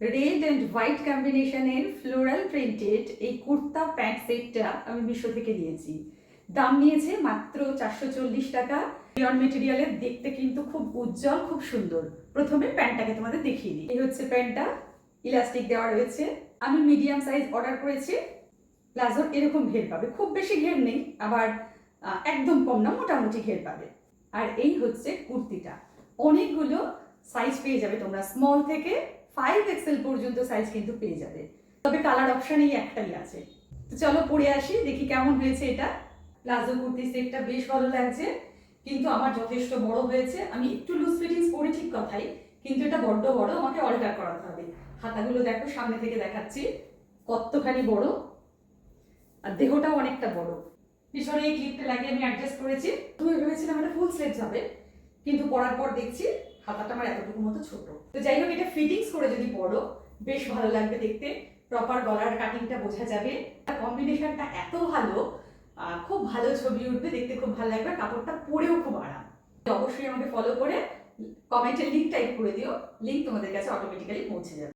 Red and white কম্বিনেশনের floral printed এই kurta pant সেটটা আমি মিশো থেকে নিয়েছি। দাম নিয়েছে মাত্র 440 টাকা। রিয়ন মেটেরিয়ালের, দেখতে কিন্তু খুব উজ্জ্বল, খুব সুন্দর। প্রথমে প্যান্টটাকে তোমাদের দেখিয়ে দিই। এই হচ্ছে প্যান্টটা, ইলাস্টিক দেওয়া রয়েছে। আমি মিডিয়াম সাইজ অর্ডার করেছি। প্লাজোর এরকম ঘের পাবে, খুব বেশি ঘের নেই, আবার একদম কম না, মোটামুটি ঘের পাবে। আর এই হচ্ছে কুর্তিটা, অনেকগুলো সাইজ পেয়ে যাবে তোমরা, স্মল থেকে 5XL পর্যন্ত সাইজ কিন্তু পেয়ে যাবে। তবে কালার অপশন এই একটাই আছে। তো চলো পরে আসি, দেখি কেমন হয়েছে এটা। প্লাজো কুর্তি সেটটা বেশ ভালো লাগছে, কিন্তু আমার যথেষ্ট বড় হয়েছে। আমি একটু লুজ ফিটিংস পরি ঠিক কথাই, কিন্তু এটা বড্ড বড়, আমাকে অল্টার করাতে হবে। হাতাগুলো দেখো, সামনে থেকে দেখাচ্ছি কতখানি বড়, আর দেহটাও অনেকটা বড়। পিছনে এই ক্লিপটা লাগিয়ে আমি অ্যাডজাস্ট করেছি। তুমি ভেবেছিলাম এটা ফুল স্লিভস হবে, কিন্তু পরার পর দেখছি হাতাটা আমার এতটুকু মতো ছোট। তো যাই হোক, এটা ফিটিংস করে যদি পরো বেশ ভালো লাগবে দেখতে। প্রপার গলার কাটিংটা বোঝা যাবে। কম্বিনেশনটা এত ভালো, খুব ভালো ছবি উঠবে, দেখতে খুব ভালো লাগবে, কাপড়টা পরেও খুব আরাম। অবশ্যই আমাকে ফলো করে কমেন্টের লিঙ্ক টাইপ করে দিও, লিঙ্ক তোমাদের কাছে অটোমেটিক্যালি পৌঁছে যাবে।